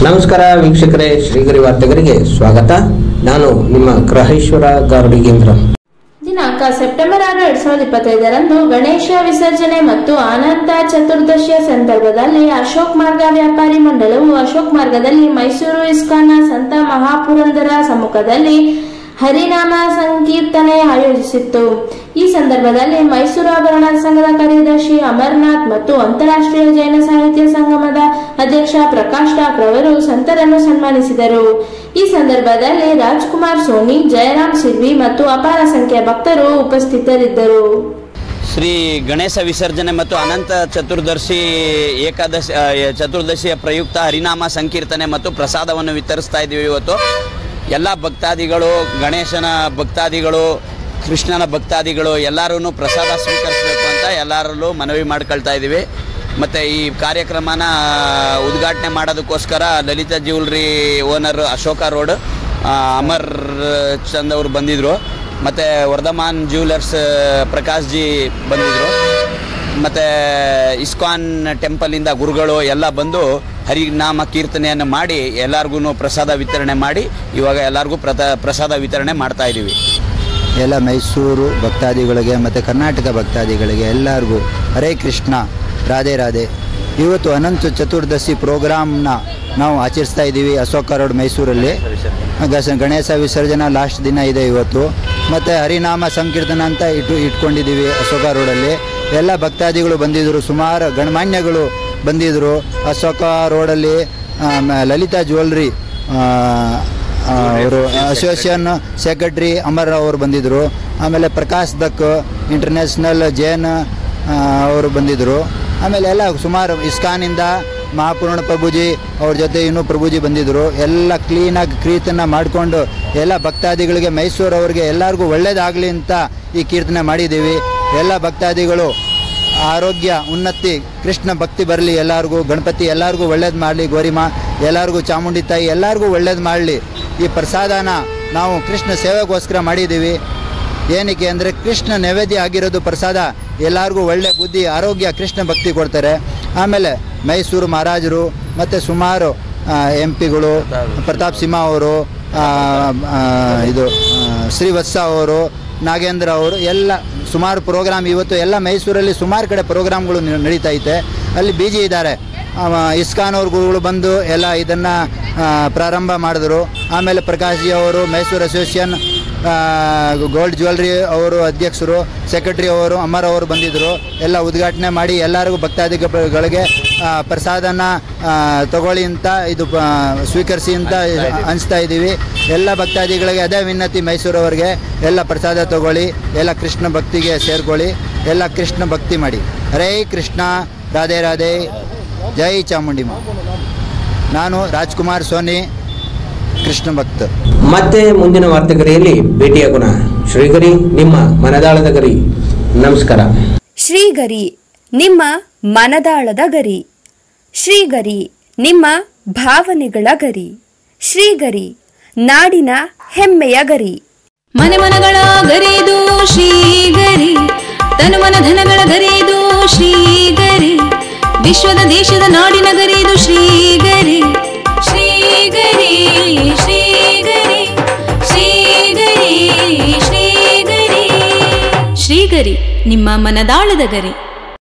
ನಮಸ್ಕಾರ ವೀಕ್ಷಕರೇ, ಶ್ರೀಗರಿ ವಾರ್ತೆಗರಿಗೆ ಸ್ವಾಗತ. ನಾನು ನಿಮ್ಮ ಗ್ರಹೇಶ್ವರ ಗಾರುಡಿಗೇಂದ್ರ. ದಿನಾಂಕ ಸೆಪ್ಟೆಂಬರ್ 6, 2025ರಂದು ಗಣೇಶ ವಿಸರ್ಜನೆ ಮತ್ತು ಅನಂತ ಚತುರ್ದಶಿಯ ಸಂದರ್ಭದಲ್ಲಿ ಅಶೋಕ್ ಮಾರ್ಗ ವ್ಯಾಪಾರಿ ಮಂಡಳವು ಅಶೋಕ್ ಮಾರ್ಗದಲ್ಲಿ ಮೈಸೂರು ಇಸ್ಕಾನ್ನ ಸಂತ ಮಹಾಪುರಂದರ ಸಮ್ಮುಖದಲ್ಲಿ ಹರಿನಾಮ ಸಂಕೀರ್ತನೆ ಆಯೋಜಿಸಿತ್ತು. ಈ ಸಂದರ್ಭದಲ್ಲಿ ಮೈಸೂರು ಆಭರಣ ಸಂಘದ ಕಾರ್ಯದರ್ಶಿ ಅಮರನಾಥ್ ಮತ್ತು ಅಂತಾರಾಷ್ಟ್ರೀಯ ಜೈನ ಸಾಹಿತ್ಯ ಸಂಗಮದ ಅಧ್ಯಕ್ಷ ಪ್ರಕಾಶ್ ಡಾಕ್ ರವರು ಸಂತರನ್ನು ಸನ್ಮಾನಿಸಿದರು. ಈ ಸಂದರ್ಭದಲ್ಲಿ ರಾಜ್ಕುಮಾರ್ ಸೋನಿ, ಜಯರಾಮ್ ಸಿರ್ವಿ ಮತ್ತು ಅಪಾರ ಸಂಖ್ಯೆಯ ಭಕ್ತರು ಉಪಸ್ಥಿತರಿದ್ದರು. ಶ್ರೀ ಗಣೇಶ ವಿಸರ್ಜನೆ ಮತ್ತು ಅನಂತ ಚತುರ್ದಶಿಯ ಪ್ರಯುಕ್ತ ಹರಿನಾಮ ಸಂಕೀರ್ತನೆ ಮತ್ತು ಪ್ರಸಾದವನ್ನು ವಿತರಿಸ್ತಾ ಇದ್ದೀವಿ. ಇವತ್ತು ಎಲ್ಲ ಭಕ್ತಾದಿಗಳು, ಗಣೇಶನ ಭಕ್ತಾದಿಗಳು, ಕೃಷ್ಣನ ಭಕ್ತಾದಿಗಳು ಎಲ್ಲರೂ ಪ್ರಸಾದ ಸ್ವೀಕರಿಸಬೇಕು ಅಂತ ಎಲ್ಲರಲ್ಲೂ ಮನವಿ ಮಾಡ್ಕೊಳ್ತಾ ಇದ್ದೀವಿ. ಮತ್ತು ಈ ಕಾರ್ಯಕ್ರಮನ ಉದ್ಘಾಟನೆ ಮಾಡೋದಕ್ಕೋಸ್ಕರ Lalitha jewellery owner Ashoka road Amar Chand ಅವರು ಬಂದಿದ್ದರು. ಮತ್ತು ವರ್ಧಮಾನ್ ಜ್ಯುವೆಲರ್ಸ್ ಪ್ರಕಾಶ್ ಜಿ ಬಂದಿದ್ದರು. ಮತ್ತು ಇಸ್ಕಾನ್ ಟೆಂಪಲಿಂದ ಗುರುಗಳು ಎಲ್ಲ ಬಂದು ಹರಿನಾಮ ಕೀರ್ತನೆಯನ್ನು ಮಾಡಿ ಎಲ್ಲರಿಗೂ ಪ್ರಸಾದ ವಿತರಣೆ ಮಾಡಿ ಇವಾಗ ಎಲ್ಲರಿಗೂ ಪ್ರಸಾದ ವಿತರಣೆ ಮಾಡ್ತಾಯಿದ್ದೀವಿ. ಎಲ್ಲ ಮೈಸೂರು ಭಕ್ತಾದಿಗಳಿಗೆ ಮತ್ತು ಕರ್ನಾಟಕ ಭಕ್ತಾದಿಗಳಿಗೆ ಎಲ್ಲರಿಗೂ ಹರೇ ಕೃಷ್ಣ, ರಾಧೆ ರಾಧೆ. ಇವತ್ತು ಅನಂತ ಚತುರ್ದಶಿ ಪ್ರೋಗ್ರಾಮ್ನ ನಾವು ಆಚರಿಸ್ತಾ ಇದ್ದೀವಿ ಅಶೋಕ ರೋಡ್ ಮೈಸೂರಲ್ಲಿ. ಗಣೇಶ ವಿಸರ್ಜನಾ ಲಾಸ್ಟ್ ದಿನ ಇದೆ ಇವತ್ತು. ಮತ್ತು ಹರಿನಾಮ ಸಂಕೀರ್ತನ ಅಂತ ಇಟ್ಕೊಂಡಿದ್ದೀವಿ ಅಶೋಕ ರೋಡಲ್ಲಿ. ಎಲ್ಲ ಭಕ್ತಾದಿಗಳು ಬಂದಿದ್ದರು, ಸುಮಾರು ಗಣಮಾನ್ಯಗಳು ಬಂದಿದ್ದರು. ಅಶೋಕ ರೋಡಲ್ಲಿ ಲಲಿತಾ ಜ್ಯುವೆಲ್ರಿ ಅವರು ಅಸೋಸಿಯೇಷನ್ ಸೆಕ್ರೆಟ್ರಿ ಅಮರ್ ಅವರು ಬಂದಿದ್ದರು. ಆಮೇಲೆ ಪ್ರಕಾಶ್ ದಕ್ ಇಂಟರ್ನ್ಯಾಷನಲ್ ಜೈನ್ ಅವರು ಬಂದಿದ್ದರು. ಆಮೇಲೆ ಎಲ್ಲ ಸುಮಾರು ಇಸ್ಕಾನಿಂದ ಮಹಾಪೂರ್ಣ ಪ್ರಭುಜಿ ಅವ್ರ ಜೊತೆ ಇನ್ನೂ ಪ್ರಭುಜಿ ಬಂದಿದ್ದರು. ಎಲ್ಲ ಕ್ಲೀನಾಗಿ ಕೀರ್ತನೆ ಮಾಡಿಕೊಂಡು ಎಲ್ಲ ಭಕ್ತಾದಿಗಳಿಗೆ, ಮೈಸೂರವ್ರಿಗೆ ಎಲ್ಲರಿಗೂ ಒಳ್ಳೆಯದಾಗಲಿ ಅಂತ ಈ ಕೀರ್ತನೆ ಮಾಡಿದ್ದೀವಿ. ಎಲ್ಲ ಭಕ್ತಾದಿಗಳು ಆರೋಗ್ಯ ಉನ್ನತಿ, ಕೃಷ್ಣ ಭಕ್ತಿ ಬರಲಿ ಎಲ್ಲರಿಗೂ, ಗಣಪತಿ ಎಲ್ಲರಿಗೂ ಒಳ್ಳೇದು ಮಾಡಲಿ, ಗೌರಿಮಾ ಎಲ್ಲರಿಗೂ, ಚಾಮುಂಡಿ ತಾಯಿ ಎಲ್ಲರಿಗೂ ಒಳ್ಳೇದು ಮಾಡಲಿ. ಈ ಪ್ರಸಾದನ ನಾವು ಕೃಷ್ಣ ಸೇವೆಗೋಸ್ಕರ ಮಾಡಿದ್ದೀವಿ. ಏನಕ್ಕೆ ಅಂದರೆ ಕೃಷ್ಣ ನೈವೇದ್ಯ ಆಗಿರೋದು ಪ್ರಸಾದ ಎಲ್ಲರಿಗೂ ಒಳ್ಳೆ ಬುದ್ಧಿ, ಆರೋಗ್ಯ, ಕೃಷ್ಣ ಭಕ್ತಿ ಕೊಡ್ತಾರೆ. ಆಮೇಲೆ ಮೈಸೂರು ಮಹಾರಾಜರು ಮತ್ತು ಸುಮಾರು MP ಗಳು, ಪ್ರತಾಪ್ ಸಿಂಹ ಅವರು, ಇದು ಶ್ರೀವತ್ಸ ಅವರು, ನಾಗೇಂದ್ರ ಅವರು ಎಲ್ಲ ಸುಮಾರು ಪ್ರೋಗ್ರಾಮ್ ಇವತ್ತು ಎಲ್ಲ ಮೈಸೂರಲ್ಲಿ ಸುಮಾರು ಕಡೆ ಪ್ರೋಗ್ರಾಮ್ಗಳು ನಡೀತಾ ಐತೆ. ಅಲ್ಲಿ ಬಿಜಿ ಇದ್ದಾರೆ. ಇಸ್ಕಾನ್ ಅವ್ರ ಗುರುಗಳು ಬಂದು ಎಲ್ಲ ಇದನ್ನು ಪ್ರಾರಂಭ ಮಾಡಿದ್ರು. ಆಮೇಲೆ ಪ್ರಕಾಶ್ ಜಿ ಅವರು ಮೈಸೂರು ಅಸೋಸಿಯೇಷನ್ ಗೋಲ್ಡ್ ಜ್ಯುವೆಲ್ರಿ ಅವರು ಅಧ್ಯಕ್ಷರು, ಸೆಕ್ರೆಟ್ರಿ ಅವರು ಅಮರ್ ಅವರು ಬಂದಿದ್ದರು. ಎಲ್ಲ ಉದ್ಘಾಟನೆ ಮಾಡಿ ಎಲ್ಲರಿಗೂ ಭಕ್ತಾದಿಗಳಿಗೆ ಪ್ರಸಾದನ ತಗೊಳ್ಳಿ ಅಂತ, ಇದು ಸ್ವೀಕರಿಸಿ ಅಂತ ಅನಿಸ್ತಾ ಇದ್ದೀವಿ. ಎಲ್ಲ ಭಕ್ತಾದಿಗಳಿಗೆ ಅದೇ ವಿನಂತಿ, ಮೈಸೂರವ್ರಿಗೆ ಎಲ್ಲ ಪ್ರಸಾದ ತಗೊಳ್ಳಿ, ಎಲ್ಲ ಕೃಷ್ಣ ಭಕ್ತಿಗೆ ಸೇರ್ಕೊಳ್ಳಿ, ಎಲ್ಲ ಕೃಷ್ಣ ಭಕ್ತಿ ಮಾಡಿ. ಹರೇ ಕೃಷ್ಣ, ರಾಧೆ ರಾಧೆ, ಜೈ ಚಾಮುಂಡಿ ಮಾ. ನಾನು ರಾಜ್ಕುಮಾರ್ ಸೋನಿ, ಕೃಷ್ಣ ಭಕ್ತ. ಮತ್ತೆ ಮುಂದಿನ ವಾರ್ತೆಗರಿಯಲ್ಲಿ ಭೇಟಿಯಾಗೋಣ. ಶ್ರೀಗರಿ, ನಿಮ್ಮ ಮನದಾಳದ ಗರಿ. ನಮಸ್ಕಾರ. ಶ್ರೀಗರಿ, ನಿಮ್ಮ ಮನದಾಳದ ಗರಿ. ಶ್ರೀಗರಿ, ನಿಮ್ಮ ಭಾವನೆಗಳ ಗರಿ. ಶ್ರೀಗರಿ, ನಾಡಿನ ಹೆಮ್ಮೆಯ ಗರಿ. ಮನೆ ಮನಗಳ ಗರಿದು ಶ್ರೀಗರಿ, ತನು ಮನ ಧನಗಳ ಗರಿದು ಶ್ರೀಗರಿ, ವಿಶ್ವದ ದೇಶದ ನಾಡಿನ ಗರಿದು ಶ್ರೀಗರಿ. ಶ್ರೀಗರಿ ಶ್ರೀಗರಿ ಶ್ರೀಗರಿ ಶ್ರೀಗರಿ ಶ್ರೀಗರಿ, ನಿಮ್ಮ ಮನದಾಳದ ಗರಿ.